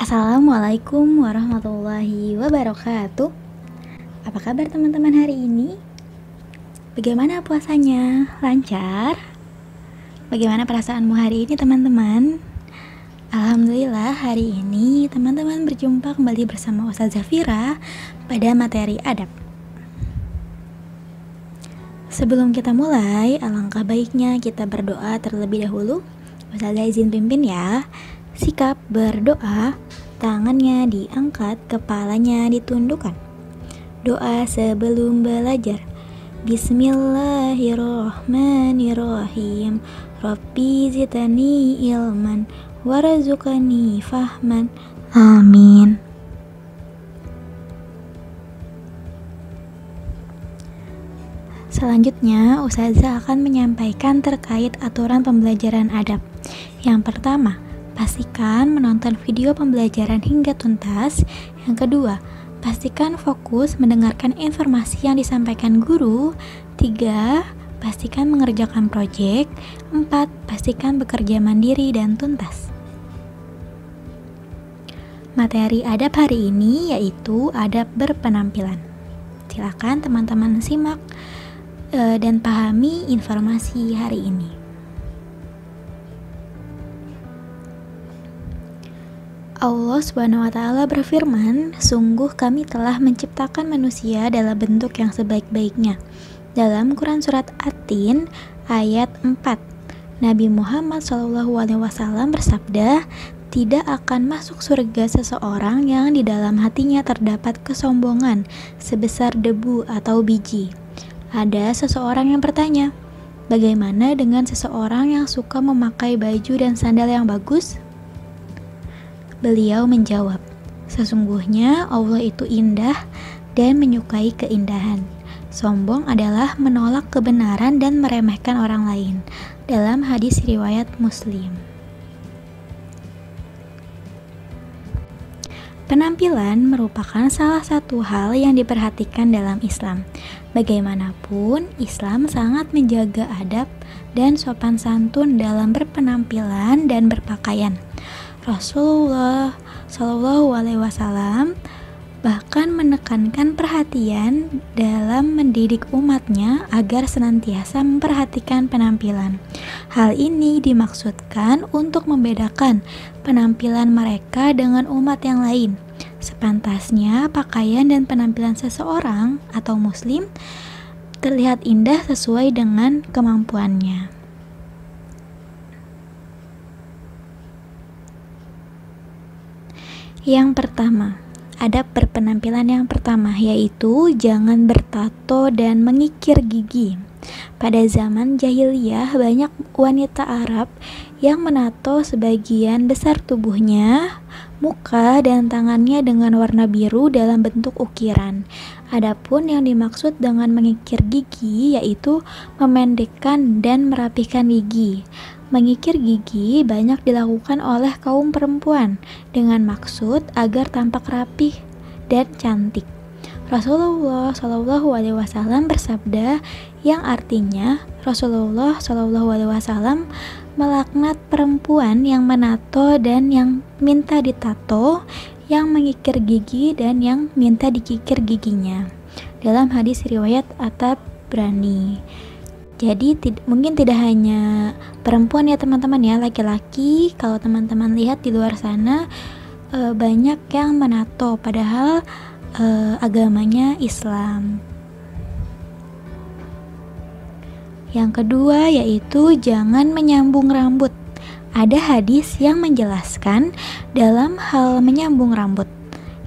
Assalamualaikum warahmatullahi wabarakatuh. Apa kabar teman-teman hari ini? Bagaimana puasanya? Lancar? Bagaimana perasaanmu hari ini teman-teman? Alhamdulillah hari ini teman-teman berjumpa kembali bersama Ustazah Fira pada materi adab. Sebelum kita mulai, alangkah baiknya kita berdoa terlebih dahulu. Ustazah izin pimpin ya. Sikap berdoa, tangannya diangkat, kepalanya ditundukkan. Doa sebelum belajar. Bismillahirrahmanirrahim. Rabbi zidni ilman warzuqni fahman. Amin. Selanjutnya, Ustazah akan menyampaikan terkait aturan pembelajaran adab. Yang pertama, pastikan menonton video pembelajaran hingga tuntas. Yang kedua, pastikan fokus mendengarkan informasi yang disampaikan guru. 3. Pastikan mengerjakan proyek. 4. Pastikan bekerja mandiri dan tuntas. Materi adab hari ini yaitu adab berpenampilan. Silakan teman-teman simak dan pahami informasi hari ini. Allah SWT berfirman, sungguh kami telah menciptakan manusia dalam bentuk yang sebaik-baiknya. Dalam Quran Surat At-Tin ayat 4, Nabi Muhammad SAW bersabda, tidak akan masuk surga seseorang yang di dalam hatinya terdapat kesombongan sebesar debu atau biji. Ada seseorang yang bertanya, bagaimana dengan seseorang yang suka memakai baju dan sandal yang bagus? Beliau menjawab, sesungguhnya Allah itu indah dan menyukai keindahan. Sombong adalah menolak kebenaran dan meremehkan orang lain. Dalam hadis riwayat Muslim. Penampilan merupakan salah satu hal yang diperhatikan dalam Islam. Bagaimanapun, Islam sangat menjaga adab dan sopan santun dalam berpenampilan dan berpakaian. Rasulullah SAW bahkan menekankan perhatian dalam mendidik umatnya agar senantiasa memperhatikan penampilan. Hal ini dimaksudkan untuk membedakan penampilan mereka dengan umat yang lain. Sepantasnya pakaian dan penampilan seseorang atau muslim terlihat indah sesuai dengan kemampuannya. Yang pertama, adab berpenampilan yang pertama yaitu jangan bertato dan mengikir gigi. Pada zaman jahiliyah banyak wanita Arab yang menato sebagian besar tubuhnya, muka dan tangannya dengan warna biru dalam bentuk ukiran. Adapun yang dimaksud dengan mengikir gigi yaitu memendekkan dan merapihkan gigi. Mengikir gigi banyak dilakukan oleh kaum perempuan dengan maksud agar tampak rapih dan cantik. Rasulullah SAW bersabda yang artinya Rasulullah SAW melaknat perempuan yang menato dan yang minta ditato, yang mengikir gigi dan yang minta dikikir giginya. Dalam hadis riwayat At-Tabrani. Jadi mungkin tidak hanya perempuan ya teman-teman ya, laki-laki kalau teman-teman lihat di luar sana banyak yang menato padahal agamanya Islam. Yang kedua yaitu jangan menyambung rambut. Ada hadis yang menjelaskan dalam hal menyambung rambut,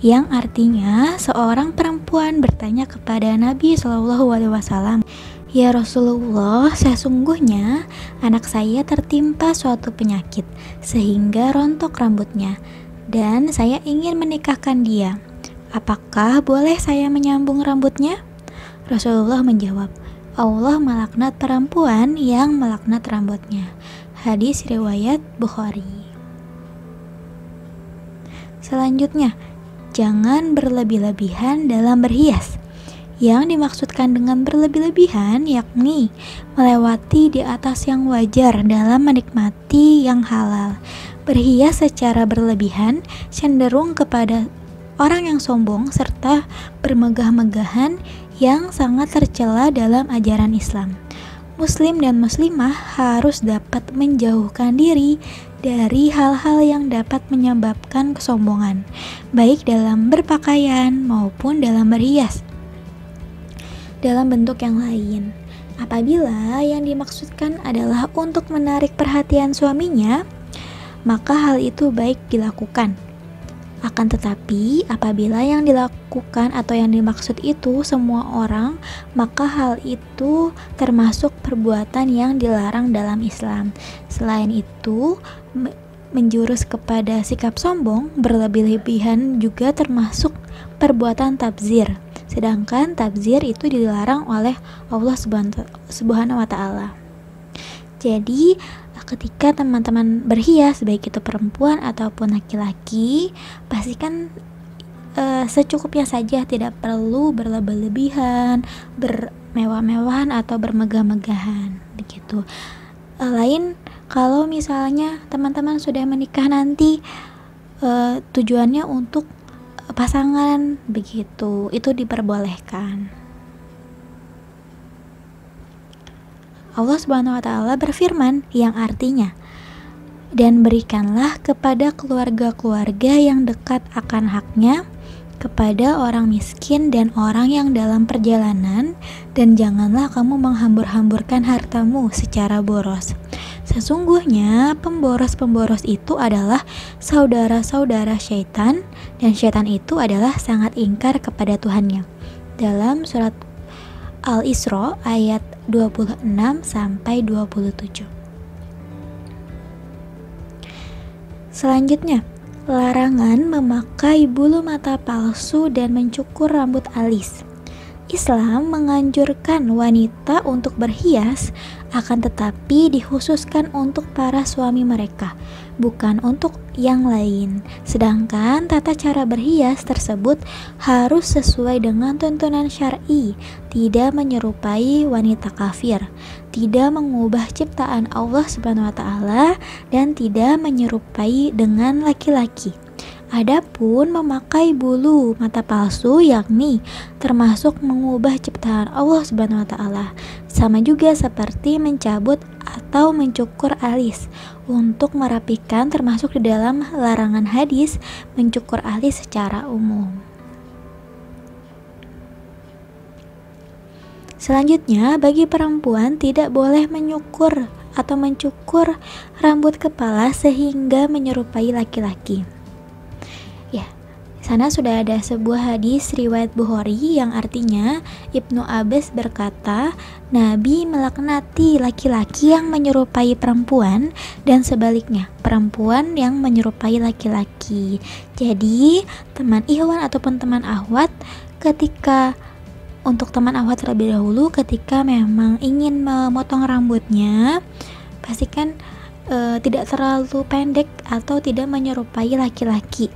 yang artinya seorang perempuan bertanya kepada Nabi SAW, ya Rasulullah, sesungguhnya anak saya tertimpa suatu penyakit sehingga rontok rambutnya dan saya ingin menikahkan dia. Apakah boleh saya menyambung rambutnya? Rasulullah menjawab, Allah melaknat perempuan yang melaknat rambutnya. Hadis riwayat Bukhari. Selanjutnya, jangan berlebih-lebihan dalam berhias. Yang dimaksudkan dengan berlebih-lebihan yakni melewati di atas yang wajar dalam menikmati yang halal. Berhias secara berlebihan cenderung kepada orang yang sombong serta bermegah-megahan yang sangat tercela dalam ajaran Islam. Muslim dan muslimah harus dapat menjauhkan diri dari hal-hal yang dapat menyebabkan kesombongan, baik dalam berpakaian maupun dalam berhias. Dalam bentuk yang lain, apabila yang dimaksudkan adalah untuk menarik perhatian suaminya, maka hal itu baik dilakukan. Akan tetapi, apabila yang dilakukan atau yang dimaksud itu semua orang, maka hal itu termasuk perbuatan yang dilarang dalam Islam. Selain itu, menjurus kepada sikap sombong berlebih-lebihan juga termasuk perbuatan tabzir. Sedangkan tabzir itu dilarang oleh Allah Subhanahu wa Ta'ala. Jadi, ketika teman-teman berhias, baik itu perempuan ataupun laki-laki, pastikan secukupnya saja, tidak perlu berlebih-lebihan, bermewah-mewahan atau bermegah-megahan, begitu. Lain kalau misalnya teman-teman sudah menikah nanti, tujuannya untuk pasangan, begitu, itu diperbolehkan. Allah Subhanahu wa Ta'ala berfirman yang artinya, dan berikanlah kepada keluarga-keluarga yang dekat akan haknya, kepada orang miskin dan orang yang dalam perjalanan, dan janganlah kamu menghambur-hamburkan hartamu secara boros. Sesungguhnya pemboros-pemboros itu adalah saudara-saudara syaitan, dan syaitan itu adalah sangat ingkar kepada Tuhannya. Dalam surat Al-Isra ayat 26 sampai 27. Selanjutnya, larangan memakai bulu mata palsu dan mencukur rambut alis. Islam menganjurkan wanita untuk berhias, akan tetapi dikhususkan untuk para suami mereka, bukan untuk yang lain. Sedangkan tata cara berhias tersebut harus sesuai dengan tuntunan syar'i, tidak menyerupai wanita kafir, tidak mengubah ciptaan Allah Subhanahu wa Ta'ala, dan tidak menyerupai dengan laki-laki. Adapun memakai bulu mata palsu, yakni termasuk mengubah ciptaan Allah Subhanahu wa Ta'ala, sama juga seperti mencabut atau mencukur alis untuk merapikan, termasuk di dalam larangan hadis mencukur alis secara umum. Selanjutnya, bagi perempuan tidak boleh menyukur atau mencukur rambut kepala sehingga menyerupai laki-laki. Sana sudah ada sebuah hadis riwayat Bukhari yang artinya Ibnu Abbas berkata, Nabi melaknati laki-laki yang menyerupai perempuan dan sebaliknya, perempuan yang menyerupai laki-laki. Jadi, teman ikhwan ataupun teman akhwat, untuk teman akhwat terlebih dahulu, ketika memang ingin memotong rambutnya, pastikan tidak terlalu pendek atau tidak menyerupai laki-laki.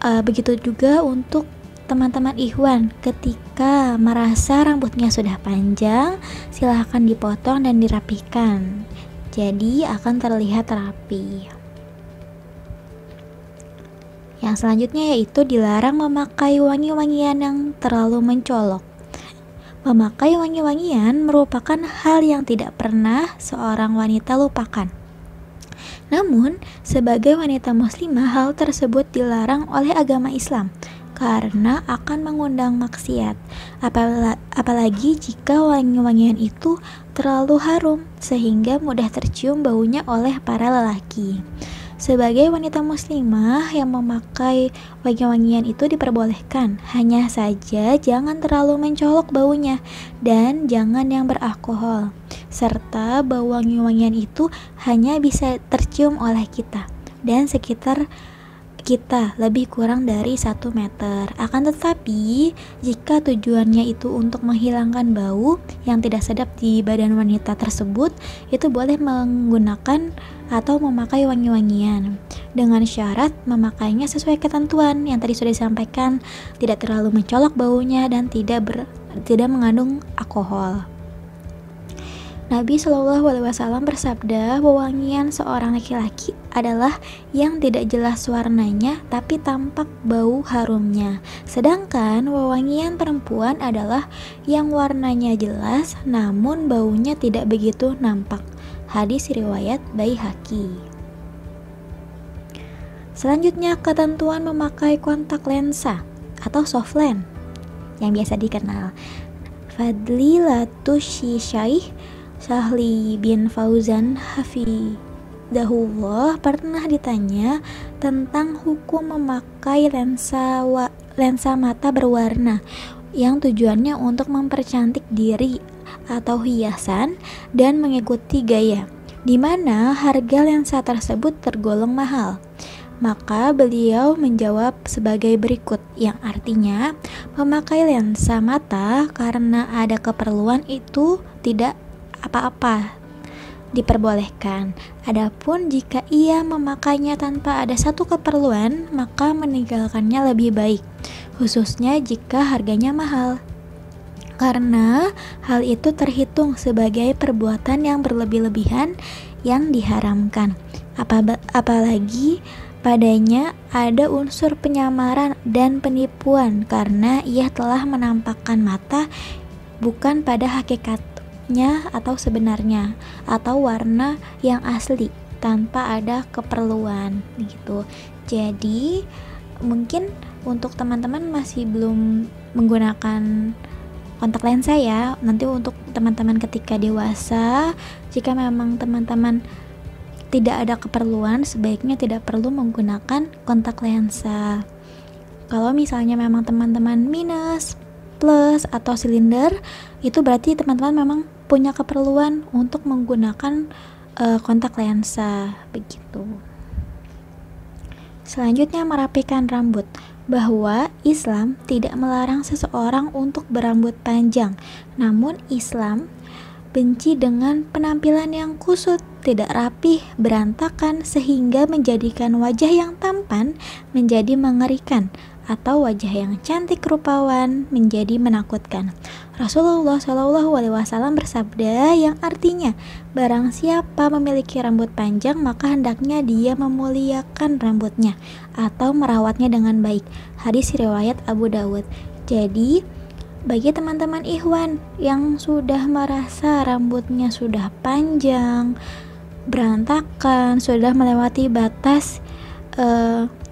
Begitu juga untuk teman-teman ikhwan, ketika merasa rambutnya sudah panjang, silahkan dipotong dan dirapikan, jadi akan terlihat rapi. Yang selanjutnya yaitu dilarang memakai wangi-wangian yang terlalu mencolok. Memakai wangi-wangian merupakan hal yang tidak pernah seorang wanita lupakan. Namun, sebagai wanita muslimah, hal tersebut dilarang oleh agama Islam karena akan mengundang maksiat, apalagi jika wangi-wangian itu terlalu harum sehingga mudah tercium baunya oleh para lelaki. Sebagai wanita muslimah yang memakai wangi-wangian itu diperbolehkan, hanya saja jangan terlalu mencolok baunya dan jangan yang beralkohol, serta bau wangi-wangian itu hanya bisa tercium oleh kita dan sekitar kita lebih kurang dari 1 meter. Akan tetapi, jika tujuannya itu untuk menghilangkan bau yang tidak sedap di badan wanita tersebut, itu boleh menggunakan atau memakai wangi-wangian dengan syarat memakainya sesuai ketentuan yang tadi sudah disampaikan, tidak terlalu mencolok baunya dan tidak mengandung alkohol. Nabi Shallallahu Alaihi Wasallam bersabda, wewangian seorang laki-laki adalah yang tidak jelas warnanya tapi tampak bau harumnya. Sedangkan wewangian perempuan adalah yang warnanya jelas namun baunya tidak begitu nampak. Hadis riwayat Baihaqi. Selanjutnya, ketentuan memakai kontak lensa atau soft lens yang biasa dikenal. Fadlilatus Syaikh Sahli bin Fauzan Hafidahullah pernah ditanya tentang hukum memakai lensa mata berwarna yang tujuannya untuk mempercantik diri atau hiasan dan mengikuti gaya, di mana harga lensa tersebut tergolong mahal. Maka beliau menjawab sebagai berikut, yang artinya memakai lensa mata karena ada keperluan itu tidak apa-apa, diperbolehkan. Adapun jika ia memakainya tanpa ada satu keperluan, maka meninggalkannya lebih baik, khususnya jika harganya mahal. Karena hal itu terhitung sebagai perbuatan yang berlebih-lebihan yang diharamkan. Apalagi padanya ada unsur penyamaran dan penipuan karena ia telah menampakkan mata bukan pada hakikatnya atau sebenarnya atau warna yang asli tanpa ada keperluan gitu. Jadi mungkin untuk teman-teman masih belum menggunakan kontak lensa ya, nanti untuk teman-teman ketika dewasa, jika memang teman-teman tidak ada keperluan, sebaiknya tidak perlu menggunakan kontak lensa. Kalau misalnya memang teman-teman minus, plus, atau silinder, itu berarti teman-teman memang punya keperluan untuk menggunakan kontak lensa, begitu. Selanjutnya, merapikan rambut. Bahwa Islam tidak melarang seseorang untuk berambut panjang, namun Islam benci dengan penampilan yang kusut, tidak rapih, berantakan, sehingga menjadikan wajah yang tampan menjadi mengerikan atau wajah yang cantik rupawan menjadi menakutkan. Rasulullah SAW bersabda yang artinya, barang siapa memiliki rambut panjang maka hendaknya dia memuliakan rambutnya atau merawatnya dengan baik. Hadis riwayat Abu Dawud. Jadi bagi teman-teman ikhwan yang sudah merasa rambutnya sudah panjang, berantakan, sudah melewati batas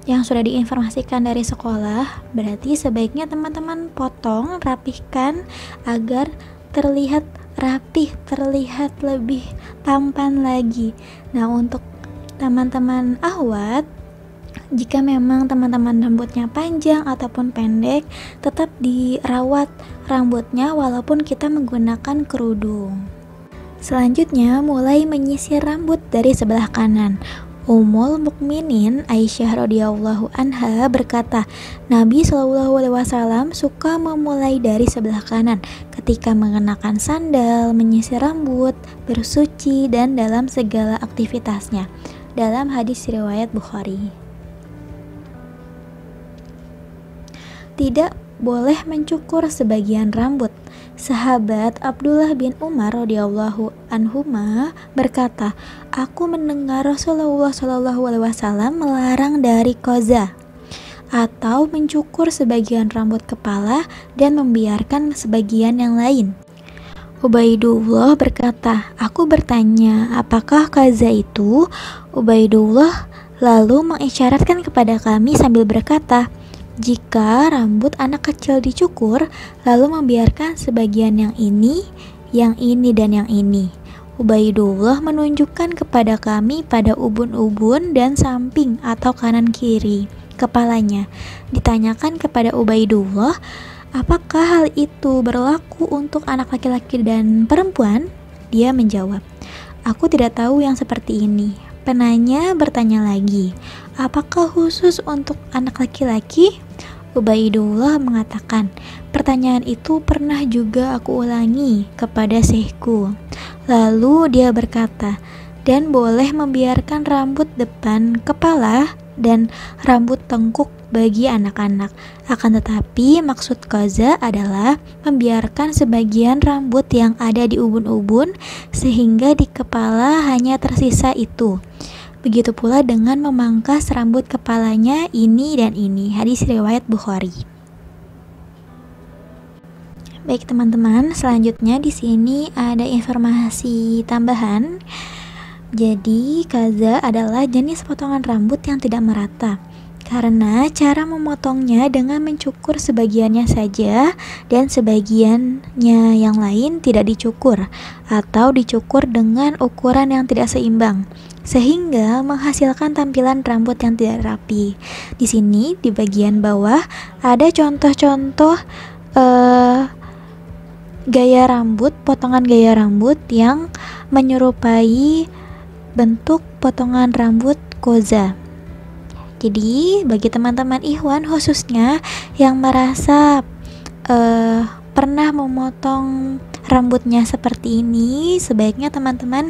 yang sudah diinformasikan dari sekolah, berarti sebaiknya teman-teman potong, rapihkan agar terlihat rapih, terlihat lebih tampan lagi. Nah, untuk teman-teman ahwat, jika memang teman-teman rambutnya panjang ataupun pendek, tetap dirawat rambutnya walaupun kita menggunakan kerudung. Selanjutnya, mulai menyisir rambut dari sebelah kanan. Ummul Mukminin Aisyah radhiyallahu anha berkata, Nabi SAW suka memulai dari sebelah kanan ketika mengenakan sandal, menyisir rambut, bersuci, dan dalam segala aktivitasnya. Dalam hadis riwayat Bukhari. Tidak boleh mencukur sebagian rambut. Sahabat Abdullah bin Umar radhiyallahu anhuma berkata, aku mendengar Rasulullah SAW melarang dari qaza atau mencukur sebagian rambut kepala dan membiarkan sebagian yang lain. Ubaidullah berkata, aku bertanya, apakah qaza itu? Ubaidullah lalu mengisyaratkan kepada kami sambil berkata, jika rambut anak kecil dicukur, lalu membiarkan sebagian yang ini, dan yang ini. Ubaidullah menunjukkan kepada kami pada ubun-ubun dan samping atau kanan kiri kepalanya. Ditanyakan kepada Ubaidullah, apakah hal itu berlaku untuk anak laki-laki dan perempuan? Dia menjawab, aku tidak tahu yang seperti ini. Penanya bertanya lagi, apakah khusus untuk anak laki-laki? Ubaidullah mengatakan, pertanyaan itu pernah juga aku ulangi kepada syekhku. Lalu dia berkata, dan boleh membiarkan rambut depan kepala dan rambut tengkuk bagi anak-anak. Akan tetapi maksud qaza adalah membiarkan sebagian rambut yang ada di ubun-ubun sehingga di kepala hanya tersisa itu. Begitu pula dengan memangkas rambut kepalanya ini dan ini. Hadis riwayat Bukhari. Baik teman-teman, selanjutnya di sini ada informasi tambahan. Jadi, kaza adalah jenis potongan rambut yang tidak merata. Karena cara memotongnya dengan mencukur sebagiannya saja dan sebagiannya yang lain tidak dicukur atau dicukur dengan ukuran yang tidak seimbang, sehingga menghasilkan tampilan rambut yang tidak rapi. Di sini di bagian bawah ada contoh-contoh gaya rambut, potongan gaya rambut yang menyerupai bentuk potongan rambut koza. Jadi bagi teman-teman ikhwan khususnya yang merasa pernah memotong rambutnya seperti ini, sebaiknya teman-teman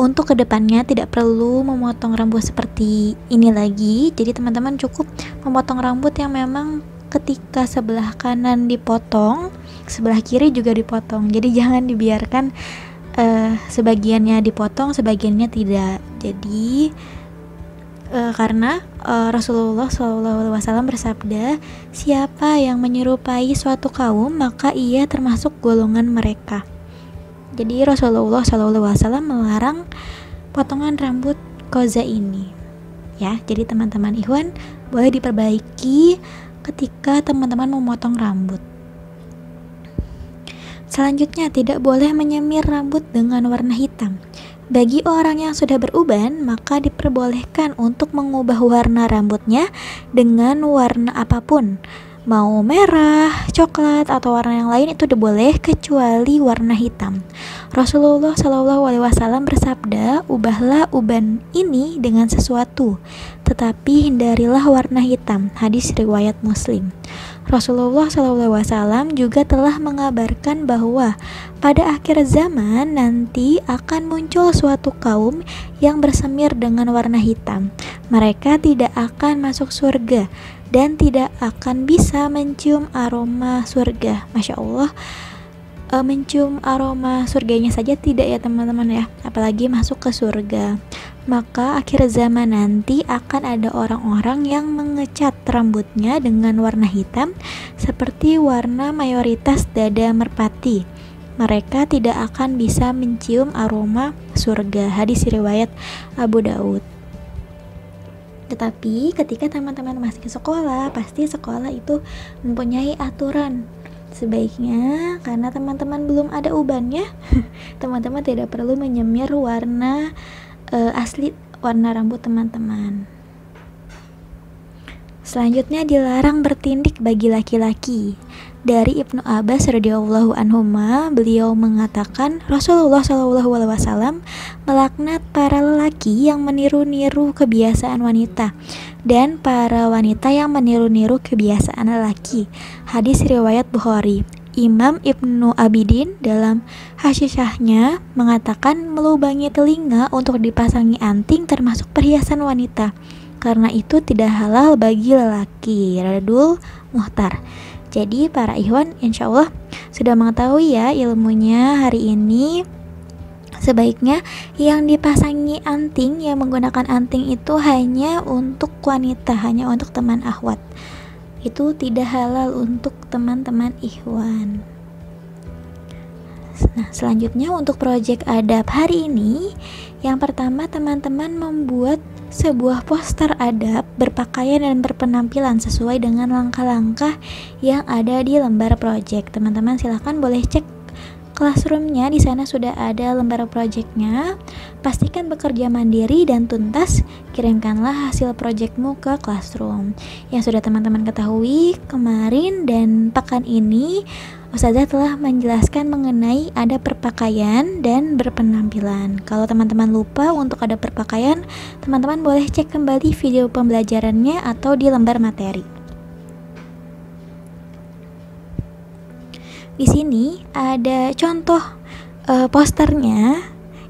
untuk kedepannya tidak perlu memotong rambut seperti ini lagi. Jadi teman-teman cukup memotong rambut yang memang ketika sebelah kanan dipotong, sebelah kiri juga dipotong. Jadi jangan dibiarkan sebagiannya dipotong, sebagiannya tidak. Jadi karena Rasulullah SAW bersabda, siapa yang menyerupai suatu kaum maka ia termasuk golongan mereka. Jadi Rasulullah SAW melarang potongan rambut koza ini. Ya, jadi teman-teman ikhwan boleh diperbaiki ketika teman-teman memotong rambut. Selanjutnya, tidak boleh menyemir rambut dengan warna hitam. Bagi orang yang sudah beruban, maka diperbolehkan untuk mengubah warna rambutnya dengan warna apapun. Mau merah, coklat, atau warna yang lain itu boleh kecuali warna hitam. Rasulullah SAW bersabda, ubahlah uban ini dengan sesuatu, tetapi hindarilah warna hitam. Hadis riwayat Muslim. Rasulullah SAW juga telah mengabarkan bahwa pada akhir zaman nanti akan muncul suatu kaum yang bersemir dengan warna hitam. Mereka tidak akan masuk surga dan tidak akan bisa mencium aroma surga. Masya Allah, mencium aroma surganya saja tidak ya teman-teman ya, apalagi masuk ke surga. Maka akhir zaman nanti akan ada orang-orang yang mengecat rambutnya dengan warna hitam seperti warna mayoritas dada merpati. Mereka tidak akan bisa mencium aroma surga. Hadis riwayat Abu Daud. Tetapi ketika teman-teman masih sekolah, pasti sekolah itu mempunyai aturan. Sebaiknya karena teman-teman belum ada ubannya, teman-teman tidak perlu menyemir warna asli warna rambut teman-teman. Selanjutnya dilarang bertindik bagi laki-laki. Dari Ibnu Abbas radhiyallahu anhuma, beliau mengatakan Rasulullah SAW melaknat para lelaki yang meniru-niru kebiasaan wanita dan para wanita yang meniru-niru kebiasaan lelaki. Hadis riwayat Bukhari. Imam Ibnu Abidin dalam Hasyishahnya mengatakan melubangi telinga untuk dipasangi anting termasuk perhiasan wanita, karena itu tidak halal bagi lelaki. Radul Muhtar. Jadi para ikhwan insya Allah sudah mengetahui ya ilmunya hari ini. Sebaiknya yang dipasangi anting, yang menggunakan anting itu hanya untuk wanita, hanya untuk teman akhwat. Itu tidak halal untuk teman-teman ikhwan. Nah, selanjutnya untuk proyek adab hari ini, yang pertama teman-teman membuat sebuah poster adab berpakaian dan berpenampilan sesuai dengan langkah-langkah yang ada di lembar proyek. Teman-teman silahkan boleh cek classroomnya, di sana sudah ada lembar proyeknya. Pastikan bekerja mandiri dan tuntas. Kirimkanlah hasil proyekmu ke classroom. Yang sudah teman-teman ketahui, kemarin dan pekan ini Ustazah telah menjelaskan mengenai adab berpakaian dan berpenampilan. Kalau teman-teman lupa untuk adab berpakaian, teman-teman boleh cek kembali video pembelajarannya atau di lembar materi. Di sini ada contoh posternya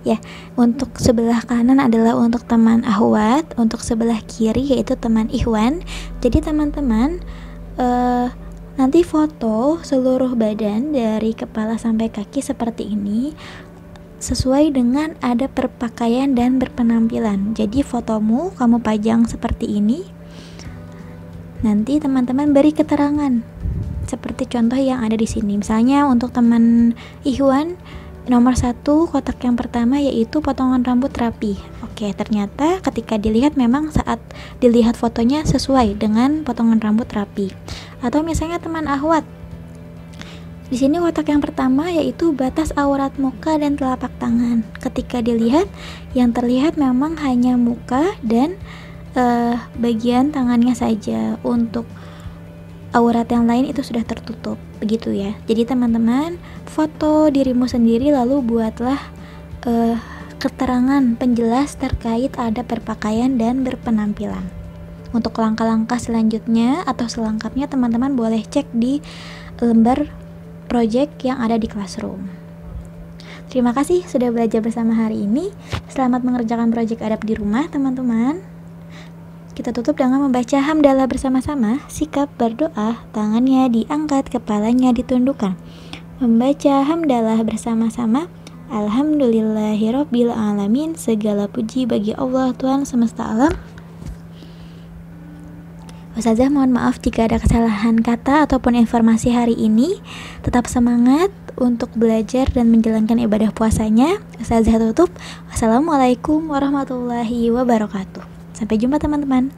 ya. Untuk sebelah kanan adalah untuk teman akhwat, untuk sebelah kiri yaitu teman ikhwan. Jadi teman-teman nanti foto seluruh badan dari kepala sampai kaki seperti ini. sesuai dengan adab berpakaian dan berpenampilan. Jadi fotomu kamu pajang seperti ini. Nanti teman-teman beri keterangan seperti contoh yang ada di sini. Misalnya untuk teman Ihwan, nomor 1 kotak yang pertama yaitu potongan rambut rapi. Oke, ternyata ketika dilihat memang saat dilihat fotonya sesuai dengan potongan rambut rapi. Atau misalnya teman Ahwat, di sini kotak yang pertama yaitu batas aurat muka dan telapak tangan. Ketika dilihat, yang terlihat memang hanya muka dan bagian tangannya saja. Untuk aurat yang lain itu sudah tertutup, begitu ya. Jadi teman-teman, foto dirimu sendiri lalu buatlah keterangan penjelas terkait adab berpakaian dan berpenampilan. Untuk langkah-langkah selanjutnya atau selengkapnya teman-teman boleh cek di lembar project yang ada di Classroom. Terima kasih sudah belajar bersama hari ini. Selamat mengerjakan project adab di rumah teman-teman. Kita tutup dengan membaca hamdalah bersama-sama. Sikap berdoa, tangannya diangkat, kepalanya ditundukkan. Membaca hamdalah bersama-sama. Alhamdulillahirabbil alamin. Segala puji bagi Allah Tuhan semesta alam. Ustazah mohon maaf jika ada kesalahan kata ataupun informasi hari ini. Tetap semangat untuk belajar dan menjalankan ibadah puasanya. Ustazah tutup. Wassalamualaikum warahmatullahi wabarakatuh. Sampai jumpa teman-teman.